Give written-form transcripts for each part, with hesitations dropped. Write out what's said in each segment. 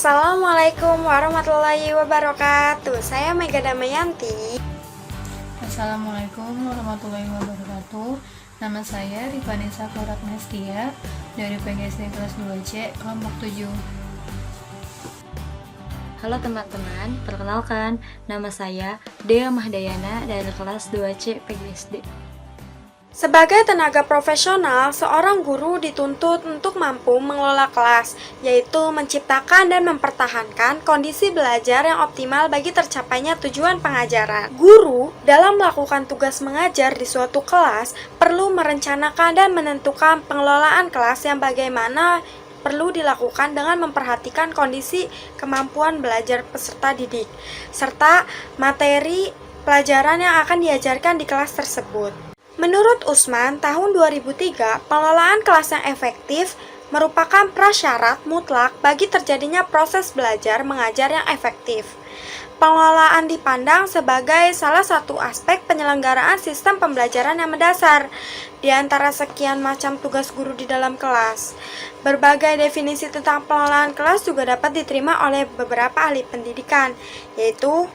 Assalamualaikum warahmatullahi wabarakatuh. Saya Mega Damayanti. Assalamualaikum warahmatullahi wabarakatuh. Nama saya Rifanisa Koratnestia dari PGSD kelas 2C kelompok 7. Halo teman-teman, perkenalkan nama saya Dea Mahdayana dari kelas 2C PGSD. Sebagai tenaga profesional, seorang guru dituntut untuk mampu mengelola kelas, yaitu menciptakan dan mempertahankan kondisi belajar yang optimal bagi tercapainya tujuan pengajaran. Guru, dalam melakukan tugas mengajar di suatu kelas, perlu merencanakan dan menentukan pengelolaan kelas yang bagaimana perlu dilakukan dengan memperhatikan kondisi kemampuan belajar peserta didik, serta materi pelajaran yang akan diajarkan di kelas tersebut. Menurut Usman, tahun 2003, pengelolaan kelas yang efektif merupakan prasyarat mutlak bagi terjadinya proses belajar mengajar yang efektif. Pengelolaan dipandang sebagai salah satu aspek penyelenggaraan sistem pembelajaran yang mendasar di antara sekian macam tugas guru di dalam kelas. Berbagai definisi tentang pengelolaan kelas juga dapat diterima oleh beberapa ahli pendidikan, yaitu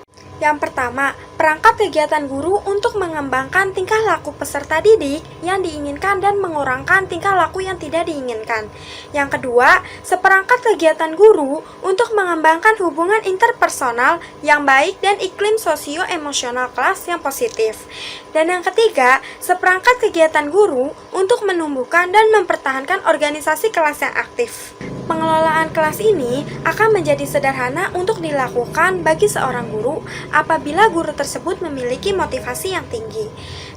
yang pertama, perangkat kegiatan guru untuk mengembangkan tingkah laku peserta didik yang diinginkan dan mengurangkan tingkah laku yang tidak diinginkan. Yang kedua, seperangkat kegiatan guru untuk mengembangkan hubungan interpersonal yang baik dan iklim sosio-emosional kelas yang positif. Dan yang ketiga, seperangkat kegiatan guru untuk menumbuhkan dan mempertahankan organisasi kelas yang aktif. Pengelolaan kelas ini akan menjadi sederhana untuk dilakukan bagi seorang guru apabila guru tersebut memiliki motivasi yang tinggi.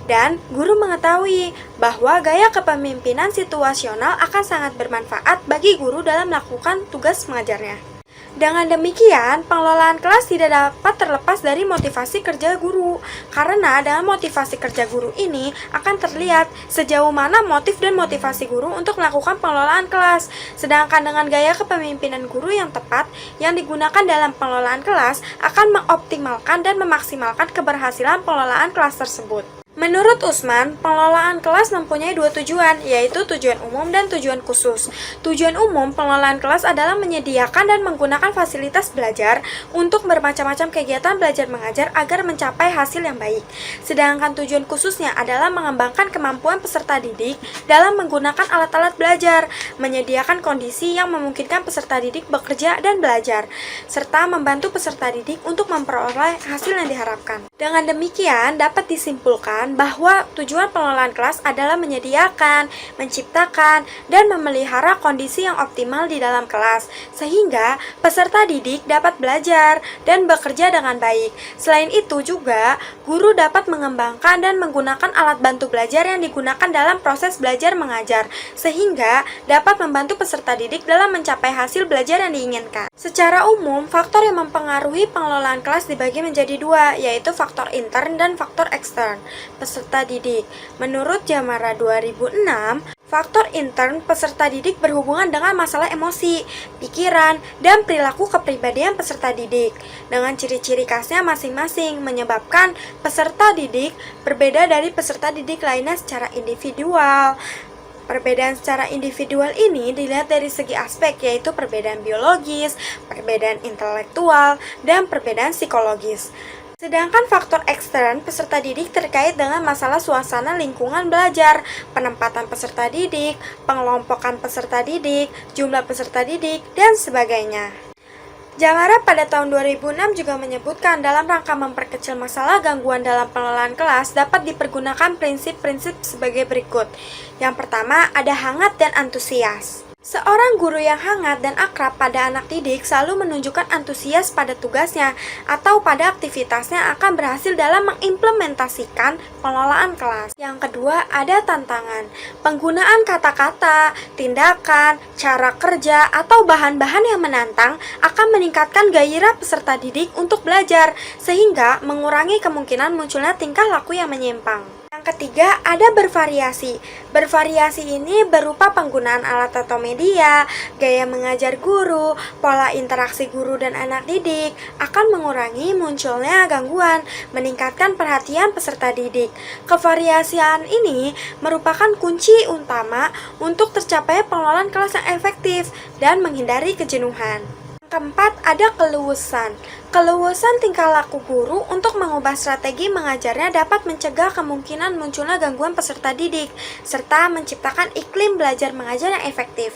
Dan guru mengetahui bahwa gaya kepemimpinan situasional akan sangat bermanfaat bagi guru dalam melakukan tugas mengajarnya. Dengan demikian, pengelolaan kelas tidak dapat terlepas dari motivasi kerja guru, karena dengan motivasi kerja guru ini akan terlihat sejauh mana motif dan motivasi guru untuk melakukan pengelolaan kelas. Sedangkan dengan gaya kepemimpinan guru yang tepat yang digunakan dalam pengelolaan kelas akan mengoptimalkan dan memaksimalkan keberhasilan pengelolaan kelas tersebut. Menurut Usman, pengelolaan kelas mempunyai dua tujuan, yaitu tujuan umum dan tujuan khusus. Tujuan umum pengelolaan kelas adalah menyediakan dan menggunakan fasilitas belajar untuk bermacam-macam kegiatan belajar mengajar agar mencapai hasil yang baik. Sedangkan tujuan khususnya adalah mengembangkan kemampuan peserta didik dalam menggunakan alat-alat belajar, menyediakan kondisi yang memungkinkan peserta didik bekerja dan belajar, serta membantu peserta didik untuk memperoleh hasil yang diharapkan. Dengan demikian, dapat disimpulkan bahwa tujuan pengelolaan kelas adalah menyediakan, menciptakan, dan memelihara kondisi yang optimal di dalam kelas, sehingga peserta didik dapat belajar dan bekerja dengan baik. Selain itu juga, guru dapat mengembangkan dan menggunakan alat bantu belajar yang digunakan dalam proses belajar mengajar, sehingga dapat membantu peserta didik dalam mencapai hasil belajar yang diinginkan. Secara umum, faktor yang mempengaruhi pengelolaan kelas dibagi menjadi dua, yaitu faktor intern dan faktor ekstern peserta didik. Menurut Jamara 2006, faktor intern peserta didik berhubungan dengan masalah emosi, pikiran, dan perilaku kepribadian peserta didik. Dengan ciri-ciri khasnya masing-masing menyebabkan peserta didik berbeda dari peserta didik lainnya secara individual. Perbedaan secara individual ini dilihat dari segi aspek, yaitu perbedaan biologis, perbedaan intelektual, dan perbedaan psikologis. Sedangkan faktor ekstern peserta didik terkait dengan masalah suasana lingkungan belajar, penempatan peserta didik, pengelompokan peserta didik, jumlah peserta didik, dan sebagainya. Jamara pada tahun 2006 juga menyebutkan dalam rangka memperkecil masalah gangguan dalam pengelolaan kelas dapat dipergunakan prinsip-prinsip sebagai berikut. Yang pertama, ada hangat dan antusias. Seorang guru yang hangat dan akrab pada anak didik selalu menunjukkan antusias pada tugasnya atau pada aktivitasnya akan berhasil dalam mengimplementasikan pengelolaan kelas. Yang kedua, ada tantangan. Penggunaan kata-kata, tindakan, cara kerja, atau bahan-bahan yang menantang akan meningkatkan gairah peserta didik untuk belajar, sehingga mengurangi kemungkinan munculnya tingkah laku yang menyimpang. Yang ketiga, ada bervariasi. Bervariasi ini berupa penggunaan alat atau media, gaya mengajar guru, pola interaksi guru dan anak didik, akan mengurangi munculnya gangguan, meningkatkan perhatian peserta didik. Kevariasian ini merupakan kunci utama untuk tercapai pengelolaan kelas yang efektif dan menghindari kejenuhan. Keempat, ada keluasan. Keluasan tingkah laku guru untuk mengubah strategi mengajarnya dapat mencegah kemungkinan munculnya gangguan peserta didik, serta menciptakan iklim belajar mengajar yang efektif.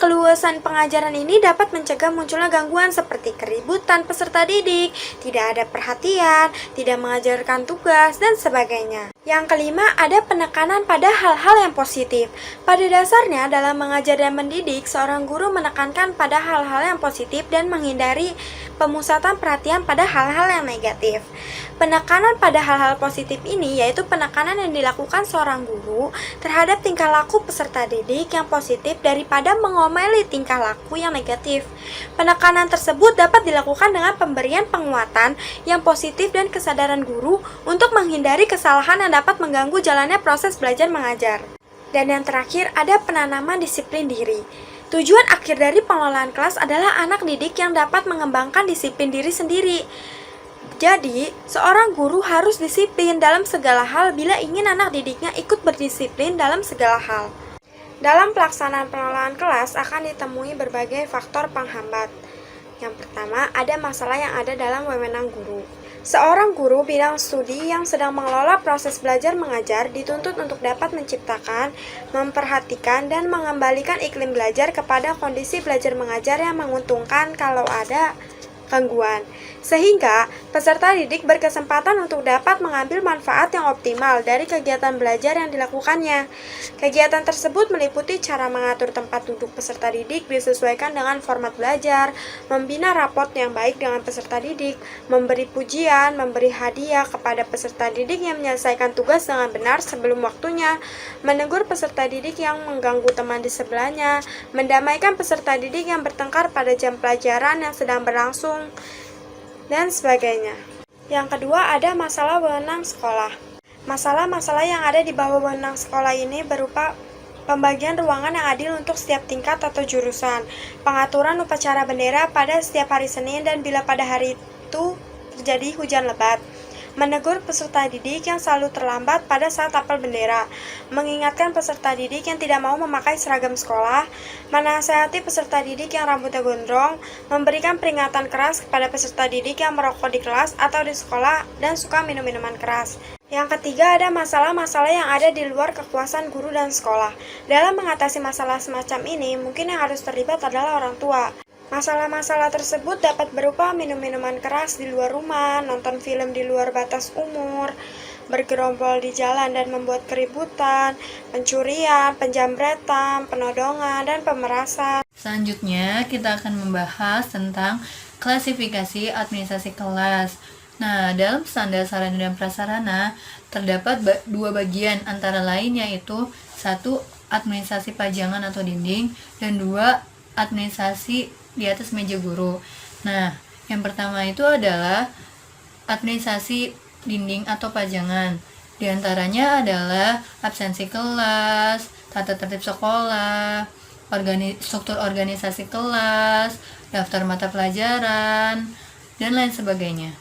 Keluasan pengajaran ini dapat mencegah munculnya gangguan seperti keributan peserta didik, tidak ada perhatian, tidak mengajarkan tugas, dan sebagainya. Yang kelima, ada penekanan pada hal-hal yang positif. Pada dasarnya, dalam mengajar dan mendidik, seorang guru menekankan pada hal-hal yang positif dan menghindari pemusatan perhatian pada hal-hal yang negatif. Penekanan pada hal-hal positif ini yaitu penekanan yang dilakukan seorang guru terhadap tingkah laku peserta didik yang positif daripada mengomeli tingkah laku yang negatif. Penekanan tersebut dapat dilakukan dengan pemberian penguatan yang positif dan kesadaran guru untuk menghindari kesalahan yang dapat mengganggu jalannya proses belajar mengajar. Dan yang terakhir, ada penanaman disiplin diri. Tujuan akhir dari pengelolaan kelas adalah anak didik yang dapat mengembangkan disiplin diri sendiri. Jadi, seorang guru harus disiplin dalam segala hal bila ingin anak didiknya ikut berdisiplin dalam segala hal. Dalam pelaksanaan pengelolaan kelas akan ditemui berbagai faktor penghambat. Yang pertama, ada masalah yang ada dalam wewenang guru. Seorang guru bidang studi yang sedang mengelola proses belajar mengajar dituntut untuk dapat menciptakan, memperhatikan, dan mengembalikan iklim belajar kepada kondisi belajar mengajar yang menguntungkan kalau ada gangguan, sehingga peserta didik berkesempatan untuk dapat mengambil manfaat yang optimal dari kegiatan belajar yang dilakukannya. Kegiatan tersebut meliputi cara mengatur tempat duduk peserta didik disesuaikan dengan format belajar, membina raport yang baik dengan peserta didik, memberi pujian, memberi hadiah kepada peserta didik yang menyelesaikan tugas dengan benar sebelum waktunya, menegur peserta didik yang mengganggu teman di sebelahnya, mendamaikan peserta didik yang bertengkar pada jam pelajaran yang sedang berlangsung, dan sebagainya. Yang kedua, ada masalah wewenang sekolah. Masalah-masalah yang ada di bawah wewenang sekolah ini berupa pembagian ruangan yang adil untuk setiap tingkat atau jurusan, pengaturan upacara bendera pada setiap hari Senin dan bila pada hari itu terjadi hujan lebat, menegur peserta didik yang selalu terlambat pada saat apel bendera, mengingatkan peserta didik yang tidak mau memakai seragam sekolah, menasihati peserta didik yang rambutnya gondrong, memberikan peringatan keras kepada peserta didik yang merokok di kelas atau di sekolah dan suka minum minuman keras. Yang ketiga, ada masalah-masalah yang ada di luar kekuasaan guru dan sekolah. Dalam mengatasi masalah semacam ini, mungkin yang harus terlibat adalah orang tua. Masalah-masalah tersebut dapat berupa minum minuman keras di luar rumah, nonton film di luar batas umur, bergerombol di jalan dan membuat keributan, pencurian, penjambretan, penodongan, dan pemerasan. Selanjutnya, kita akan membahas tentang klasifikasi administrasi kelas. Nah, dalam standar sarana dan prasarana, terdapat dua bagian antara lain yaitu 1. Administrasi pajangan atau dinding, dan 2. Administrasi di atas meja guru. Nah, yang pertama itu adalah administrasi dinding atau pajangan. Di antaranya adalah absensi kelas, tata tertib sekolah, struktur organisasi kelas, daftar mata pelajaran, dan lain sebagainya.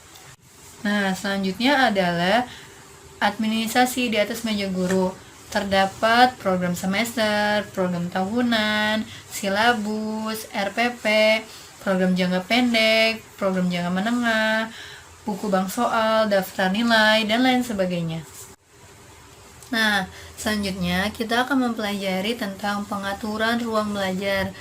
Nah, selanjutnya adalah administrasi di atas meja guru. Terdapat program semester, program tahunan, silabus, RPP, program jangka pendek, program jangka menengah, buku bank soal, daftar nilai, dan lain sebagainya. Nah, selanjutnya kita akan mempelajari tentang pengaturan ruang belajar.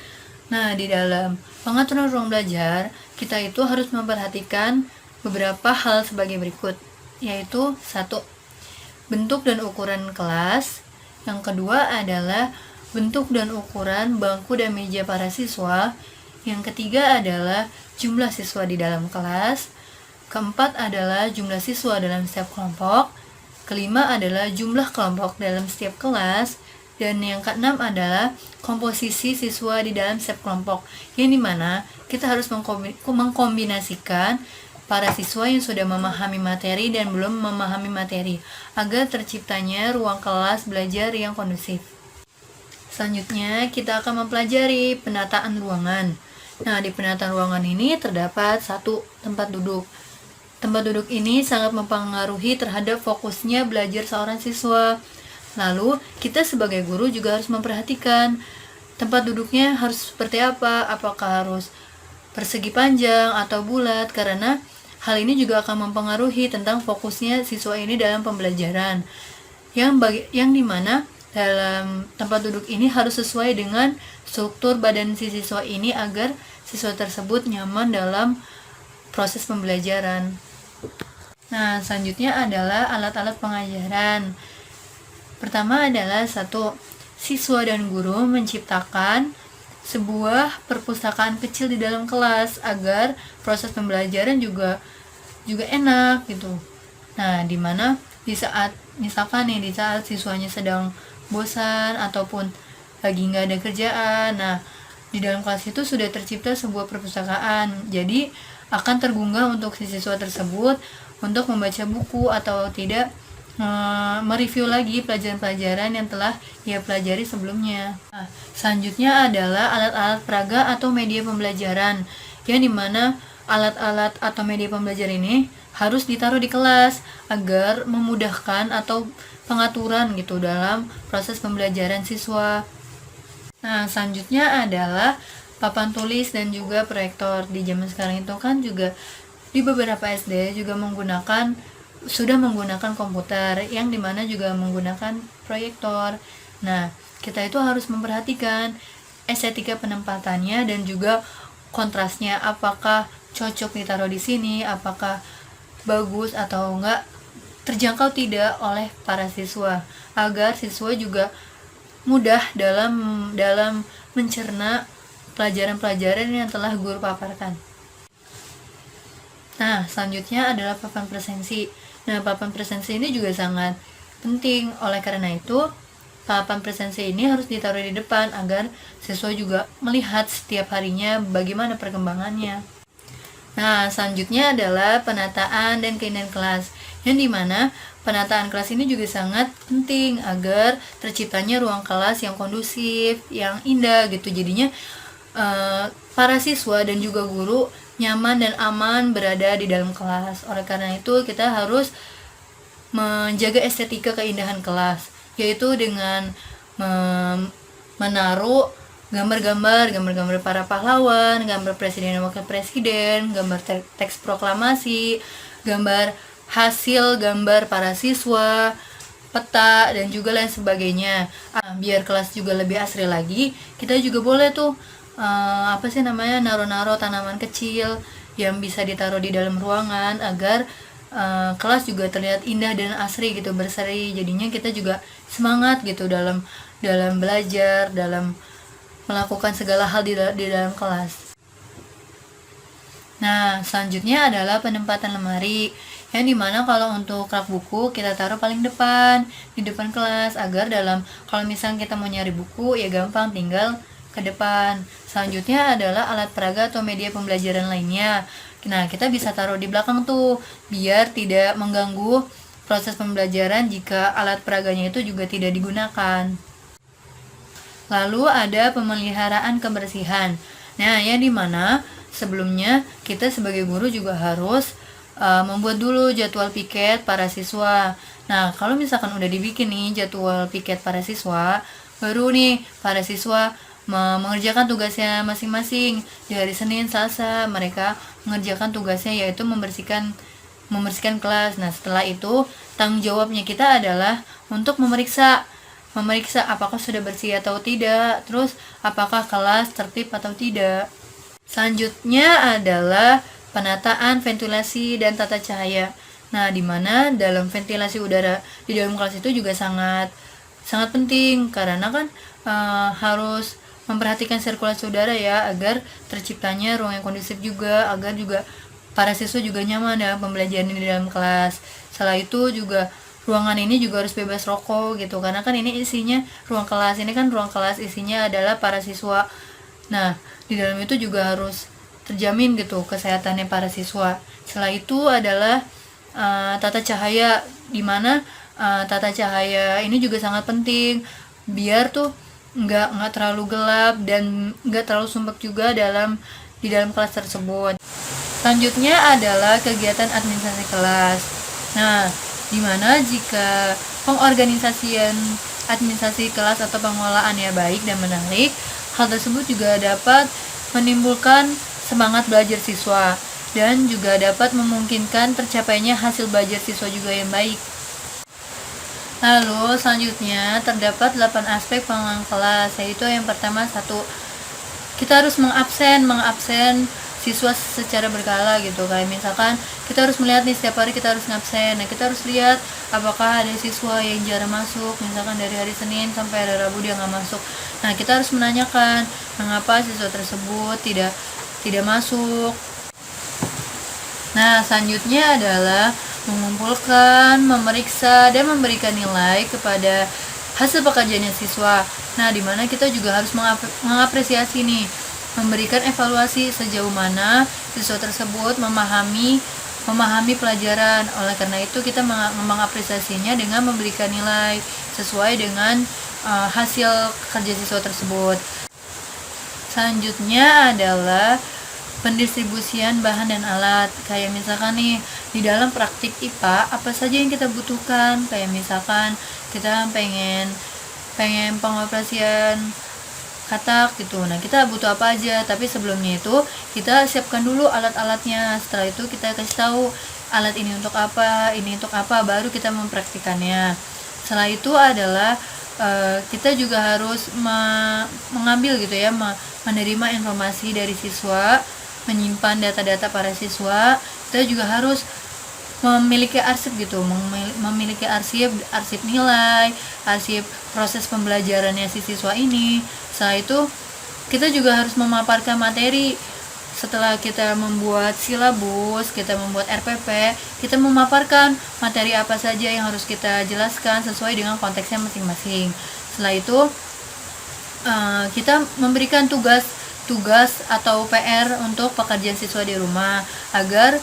Nah, di dalam pengaturan ruang belajar, kita itu harus memperhatikan beberapa hal sebagai berikut, yaitu 1. Bentuk dan ukuran kelas. Yang kedua adalah bentuk dan ukuran bangku dan meja para siswa. Yang ketiga adalah jumlah siswa di dalam kelas. Keempat adalah jumlah siswa dalam setiap kelompok. Kelima adalah jumlah kelompok dalam setiap kelas. Dan yang keenam adalah komposisi siswa di dalam setiap kelompok, yang dimana kita harus mengkombinasikan para siswa yang sudah memahami materi dan belum memahami materi, agar terciptanya ruang kelas belajar yang kondusif. Selanjutnya, kita akan mempelajari penataan ruangan. Nah, di penataan ruangan ini terdapat 1. Tempat duduk. Tempat duduk ini sangat mempengaruhi terhadap fokusnya belajar seorang siswa. Lalu, kita sebagai guru juga harus memperhatikan tempat duduknya harus seperti apa, apakah harus persegi panjang atau bulat, karena hal ini juga akan mempengaruhi tentang fokusnya siswa ini dalam pembelajaran. Yang dimana dalam tempat duduk ini harus sesuai dengan struktur badan si siswa ini agar siswa tersebut nyaman dalam proses pembelajaran. Nah, selanjutnya adalah alat-alat pengajaran. Pertama adalah satu, siswa dan guru menciptakan sebuah perpustakaan kecil di dalam kelas agar proses pembelajaran juga enak gitu. Nah, dimana di saat misalkan nih di saat siswanya sedang bosan ataupun lagi nggak ada kerjaan, nah di dalam kelas itu sudah tercipta sebuah perpustakaan, jadi akan tergugah untuk si siswa tersebut untuk membaca buku atau tidak mereview lagi pelajaran-pelajaran yang telah ia pelajari sebelumnya. Nah, selanjutnya adalah alat-alat peraga atau media pembelajaran, yang dimana alat-alat atau media pembelajaran ini harus ditaruh di kelas agar memudahkan atau pengaturan gitu dalam proses pembelajaran siswa. Nah, selanjutnya adalah papan tulis dan juga proyektor. Di zaman sekarang itu kan juga di beberapa SD juga sudah menggunakan komputer, yang dimana juga menggunakan proyektor. Nah, kita itu harus memperhatikan estetika penempatannya dan juga kontrasnya, apakah cocok ditaruh di sini, apakah bagus atau enggak, terjangkau tidak oleh para siswa, agar siswa juga mudah dalam mencerna pelajaran-pelajaran yang telah guru paparkan. Nah, selanjutnya adalah papan presensi. Nah, papan presensi ini juga sangat penting, oleh karena itu papan presensi ini harus ditaruh di depan agar siswa juga melihat setiap harinya bagaimana perkembangannya. Nah, selanjutnya adalah penataan dan keindahan kelas, yang dimana penataan kelas ini juga sangat penting agar terciptanya ruang kelas yang kondusif, yang indah gitu. Jadinya para siswa dan juga guru nyaman dan aman berada di dalam kelas. Oleh karena itu kita harus menjaga estetika keindahan kelas, yaitu dengan menaruh gambar-gambar para pahlawan, gambar presiden dan wakil presiden, gambar teks proklamasi, gambar hasil gambar para siswa, peta, dan juga lain sebagainya. Biar kelas juga lebih asri lagi, kita juga boleh tuh naro-naro tanaman kecil yang bisa ditaruh di dalam ruangan agar kelas juga terlihat indah dan asri gitu, berseri. Jadinya kita juga semangat gitu dalam belajar, dalam melakukan segala hal di dalam kelas. Nah, selanjutnya adalah penempatan lemari, yang dimana kalau untuk rak buku kita taruh paling depan, di depan kelas, agar kalau misalnya kita mau nyari buku ya gampang, tinggal ke depan. Selanjutnya adalah alat peraga atau media pembelajaran lainnya. Nah, kita bisa taruh di belakang tuh, biar tidak mengganggu proses pembelajaran jika alat peraganya itu juga tidak digunakan. Lalu ada pemeliharaan kebersihan. Nah, yang dimana sebelumnya kita sebagai guru juga harus membuat dulu jadwal piket para siswa. Nah, kalau misalkan udah dibikin nih jadwal piket para siswa, baru nih para siswa mengerjakan tugasnya masing-masing. Di hari Senin, Selasa mereka mengerjakan tugasnya, yaitu membersihkan kelas. Nah, setelah itu tanggung jawabnya kita adalah untuk memeriksa apakah sudah bersih atau tidak, terus apakah kelas tertib atau tidak. Selanjutnya adalah penataan, ventilasi, dan tata cahaya. Nah, di mana dalam ventilasi udara di dalam kelas itu juga sangat penting, karena kan harus memperhatikan sirkulasi udara ya, agar terciptanya ruang yang kondusif juga, agar juga para siswa juga nyaman dalam pembelajaran di dalam kelas. Setelah itu juga ruangan ini juga harus bebas rokok gitu, karena kan ini isinya ruang kelas isinya adalah para siswa. Nah, di dalam itu juga harus terjamin gitu kesehatannya para siswa. Setelah itu adalah tata cahaya, di mana tata cahaya ini juga sangat penting biar tuh nggak terlalu gelap dan nggak terlalu sumpek juga di dalam kelas tersebut. Selanjutnya adalah kegiatan administrasi kelas. Nah, dimana jika pengorganisasian administrasi kelas atau pengelolaannya baik dan menarik, hal tersebut juga dapat menimbulkan semangat belajar siswa dan juga dapat memungkinkan tercapainya hasil belajar siswa juga yang baik. Lalu selanjutnya terdapat 8 aspek pengelolaan kelas, yaitu yang pertama, satu, kita harus mengabsen siswa secara berkala gitu. Kayak misalkan kita harus melihat nih, setiap hari kita harus ngabsen. Nah, kita harus lihat apakah ada siswa yang jarang masuk, misalkan dari hari Senin sampai hari Rabu dia nggak masuk. Nah, kita harus menanyakan mengapa siswa tersebut tidak masuk. Nah, selanjutnya adalah mengumpulkan, memeriksa, dan memberikan nilai kepada hasil pekerjaannya siswa. Nah, di mana kita juga harus mengapresiasi nih, memberikan evaluasi sejauh mana siswa tersebut memahami pelajaran. Oleh karena itu kita mengapresiasinya dengan memberikan nilai sesuai dengan hasil kerja siswa tersebut. Selanjutnya adalah pendistribusian bahan dan alat. Kayak misalkan nih, di dalam praktik IPA apa saja yang kita butuhkan. Kayak misalkan kita pengen pengoperasian katak gitu. Nah, kita butuh apa aja, tapi sebelumnya itu kita siapkan dulu alat-alatnya. Setelah itu kita kasih tahu alat ini untuk apa, baru kita mempraktikannya. Setelah itu adalah kita juga harus mengambil gitu ya, menerima informasi dari siswa, menyimpan data-data para siswa. Kita juga harus memiliki arsip gitu, memiliki arsip nilai, arsip proses pembelajarannya si siswa ini. Setelah itu kita juga harus memaparkan materi. Setelah kita membuat silabus, kita membuat RPP, kita memaparkan materi apa saja yang harus kita jelaskan sesuai dengan konteksnya masing-masing. Setelah itu kita memberikan tugas atau PR untuk pekerjaan siswa di rumah agar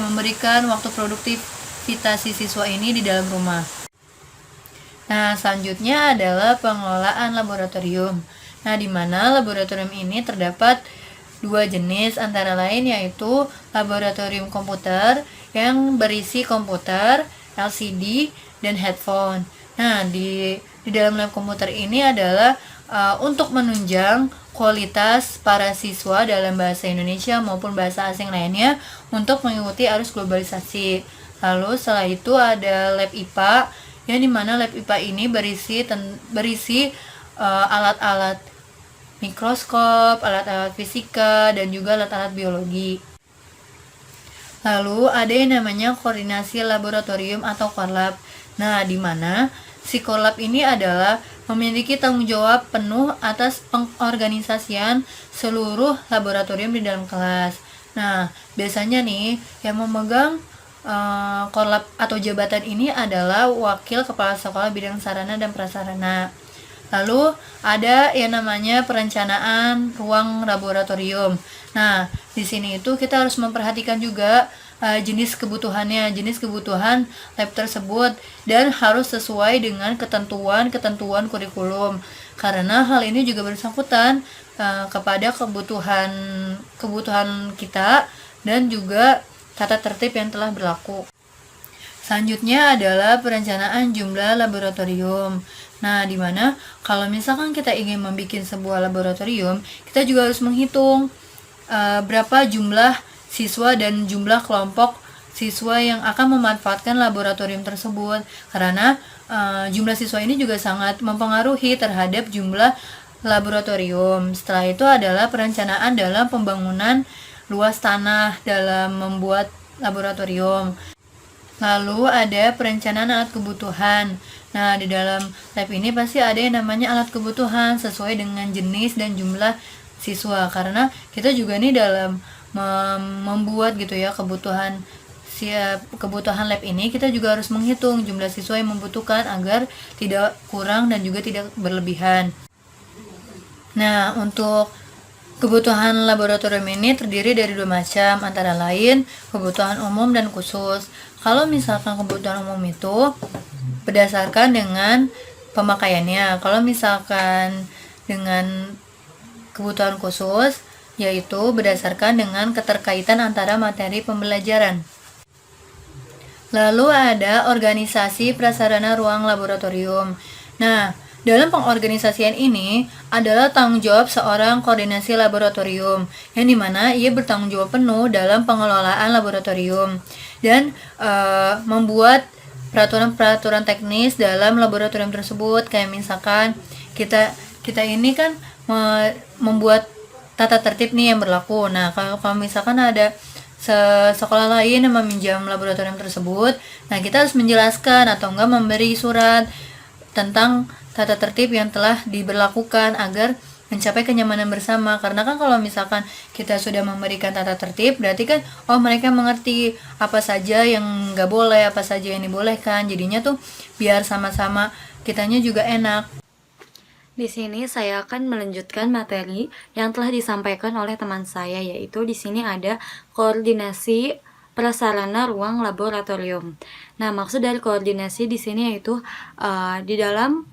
memberikan waktu produktivitas siswa ini di dalam rumah. Nah, selanjutnya adalah pengelolaan laboratorium. Nah, di mana laboratorium ini terdapat 2 jenis, antara lain yaitu laboratorium komputer yang berisi komputer, LCD, dan headphone. Nah, di dalam lab komputer ini adalah untuk menunjang kualitas para siswa dalam bahasa Indonesia maupun bahasa asing lainnya untuk mengikuti arus globalisasi. Lalu setelah itu ada lab IPA, yang dimana lab IPA ini berisi alat-alat mikroskop, alat-alat fisika, dan juga alat-alat biologi. Lalu ada yang namanya koordinasi laboratorium atau korlab. Nah, di mana si korlab ini adalah memiliki tanggung jawab penuh atas pengorganisasian seluruh laboratorium di dalam kelas. Nah, biasanya nih yang memegang korlab atau jabatan ini adalah wakil kepala sekolah bidang sarana dan prasarana. Lalu ada yang namanya perencanaan ruang laboratorium. Nah, di sini itu kita harus memperhatikan juga jenis kebutuhan lab tersebut dan harus sesuai dengan ketentuan kurikulum. Karena hal ini juga bersangkutan kepada kebutuhan kita dan juga tata tertib yang telah berlaku. Selanjutnya adalah perencanaan jumlah laboratorium. Nah, di mana kalau misalkan kita ingin membuat sebuah laboratorium, kita juga harus menghitung berapa jumlah siswa dan jumlah kelompok siswa yang akan memanfaatkan laboratorium tersebut. Karena jumlah siswa ini juga sangat mempengaruhi terhadap jumlah laboratorium. Setelah itu adalah perencanaan dalam pembangunan luas tanah dalam membuat laboratorium. Lalu ada perencanaan alat kebutuhan. Nah, di dalam lab ini pasti ada yang namanya alat kebutuhan sesuai dengan jenis dan jumlah siswa. Karena kita juga nih dalam membuat gitu ya kebutuhan lab ini, kita juga harus menghitung jumlah siswa yang membutuhkan agar tidak kurang dan juga tidak berlebihan. Nah, untuk kebutuhan laboratorium ini terdiri dari 2 macam, antara lain kebutuhan umum dan khusus. Kalau misalkan kebutuhan umum itu berdasarkan dengan pemakaiannya. Kalau misalkan dengan kebutuhan khusus, yaitu berdasarkan dengan keterkaitan antara materi pembelajaran. Lalu ada organisasi prasarana ruang laboratorium. Nah, Dalam pengorganisasian ini adalah tanggung jawab seorang koordinasi laboratorium, yang dimana ia bertanggung jawab penuh dalam pengelolaan laboratorium dan membuat peraturan-peraturan teknis dalam laboratorium tersebut. Kayak misalkan kita ini kan membuat tata tertib nih yang berlaku. Nah, kalau misalkan ada sekolah lain yang meminjam laboratorium tersebut, nah kita harus menjelaskan atau enggak memberi surat tentang tata tertib yang telah diberlakukan agar mencapai kenyamanan bersama. Karena kan kalau misalkan kita sudah memberikan tata tertib, berarti kan mereka mengerti apa saja yang nggak boleh, apa saja yang dibolehkan. Jadinya tuh biar sama-sama kitanya juga enak. Di sini saya akan melanjutkan materi yang telah disampaikan oleh teman saya, yaitu di sini ada koordinasi prasarana ruang laboratorium. Nah, maksud dari koordinasi di sini yaitu di dalam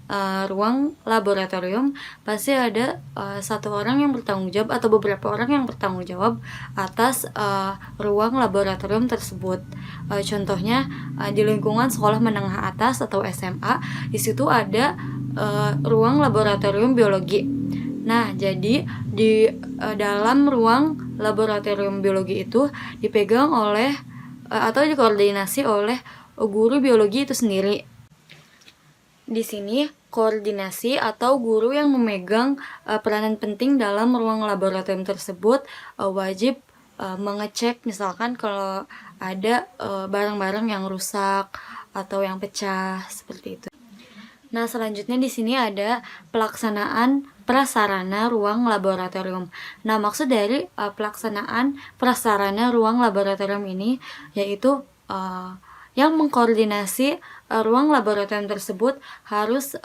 ruang laboratorium pasti ada satu orang yang bertanggung jawab atau beberapa orang yang bertanggung jawab atas ruang laboratorium tersebut. Contohnya di lingkungan sekolah menengah atas atau SMA, di situ ada ruang laboratorium biologi. Nah, jadi di dalam ruang laboratorium biologi itu dipegang oleh atau dikoordinasi oleh guru biologi itu sendiri. Di sini koordinasi atau guru yang memegang peranan penting dalam ruang laboratorium tersebut wajib mengecek misalkan kalau ada barang-barang yang rusak atau yang pecah seperti itu. Nah, selanjutnya di sini ada pelaksanaan prasarana ruang laboratorium. Nah, maksud dari pelaksanaan prasarana ruang laboratorium ini yaitu yang mengkoordinasi ruang laboratorium tersebut harus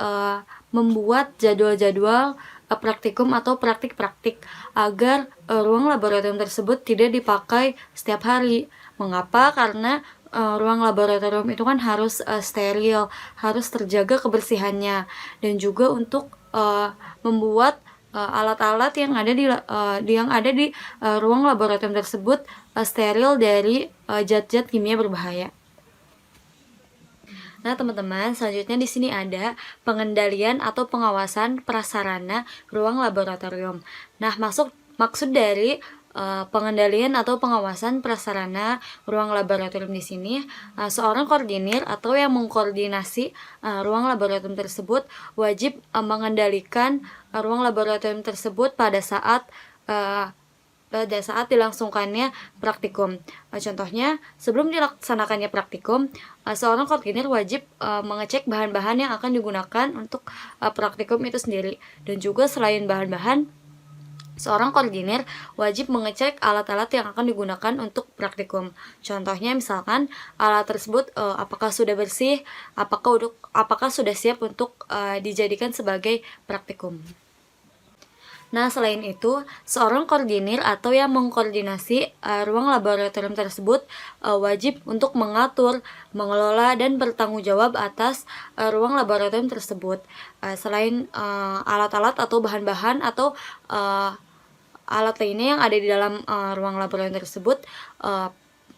membuat jadwal-jadwal praktikum atau praktik-praktik agar ruang laboratorium tersebut tidak dipakai setiap hari. Mengapa? Karena ruang laboratorium itu kan harus steril, harus terjaga kebersihannya, dan juga untuk membuat alat-alat yang ada di ruang laboratorium tersebut steril dari zat-zat kimia berbahaya. Nah, teman-teman, selanjutnya di sini ada pengendalian atau pengawasan prasarana ruang laboratorium. Nah, maksud dari pengendalian atau pengawasan prasarana ruang laboratorium di sini, seorang koordinir atau yang mengkoordinasi ruang laboratorium tersebut wajib mengendalikan ruang laboratorium tersebut pada saat dilangsungkannya praktikum. Contohnya, sebelum dilaksanakannya praktikum, seorang koordinir wajib mengecek bahan-bahan yang akan digunakan untuk praktikum itu sendiri. Dan juga selain bahan-bahan, seorang koordinir wajib mengecek alat-alat yang akan digunakan untuk praktikum. Contohnya misalkan alat tersebut apakah sudah bersih, apakah sudah siap untuk dijadikan sebagai praktikum. Nah, selain itu, seorang koordinir atau yang mengkoordinasi ruang laboratorium tersebut wajib untuk mengatur, mengelola, dan bertanggung jawab atas ruang laboratorium tersebut. Selain alat-alat atau bahan-bahan atau alat lainnya yang ada di dalam ruang laboratorium tersebut,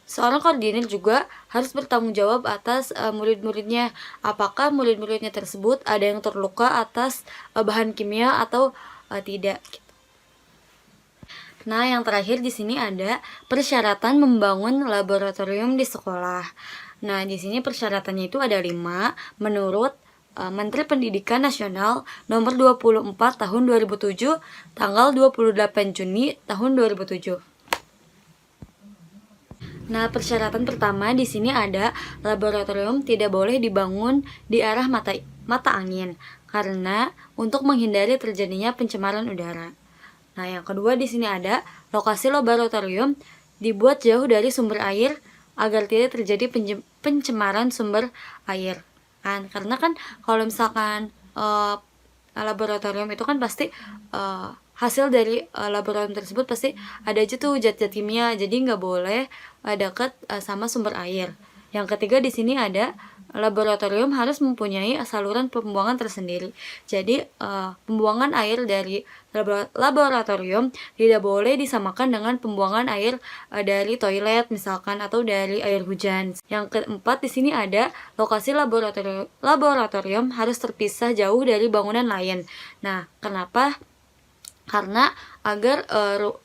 seorang koordinir juga harus bertanggung jawab atas murid-muridnya. Apakah murid-muridnya tersebut ada yang terluka atas bahan kimia atau tidak. Nah, yang terakhir di sini ada persyaratan membangun laboratorium di sekolah. Nah, di sini persyaratannya itu ada 5 menurut Menteri Pendidikan Nasional nomor 24 tahun 2007 tanggal 28 Juni tahun 2007. Nah, persyaratan pertama di sini ada laboratorium tidak boleh dibangun di arah mata angin karena untuk menghindari terjadinya pencemaran udara. Nah, yang kedua di sini ada lokasi laboratorium dibuat jauh dari sumber air agar tidak terjadi pencemaran sumber air. Karena kan kalau misalkan laboratorium itu kan pasti hasil dari laboratorium tersebut pasti ada aja tuh zat-zat kimia, jadi nggak boleh dekat sama sumber air. Yang ketiga di sini ada laboratorium harus mempunyai saluran pembuangan tersendiri. Jadi pembuangan air dari laboratorium tidak boleh disamakan dengan pembuangan air dari toilet misalkan atau dari air hujan. Yang keempat di sini ada lokasi laboratorium harus terpisah jauh dari bangunan lain. Nah, kenapa? Karena agar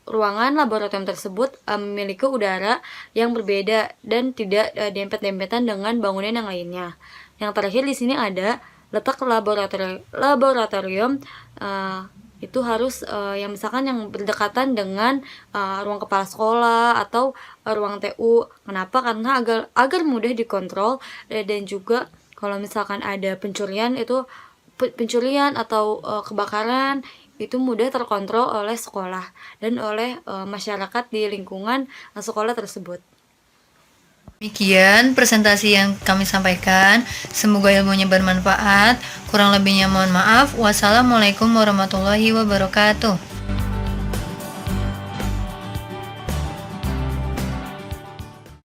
ruangan laboratorium tersebut memiliki udara yang berbeda dan tidak dempet-dempetan dengan bangunan yang lainnya. Yang terakhir di sini ada letak laboratorium itu harus yang misalkan yang berdekatan dengan ruang kepala sekolah atau ruang TU. Kenapa? Karena agar mudah dikontrol dan juga kalau misalkan ada pencurian atau kebakaran itu mudah terkontrol oleh sekolah dan oleh masyarakat di lingkungan sekolah tersebut. Demikian presentasi yang kami sampaikan. Semoga ilmunya bermanfaat. Kurang lebihnya mohon maaf. Wassalamualaikum warahmatullahi wabarakatuh.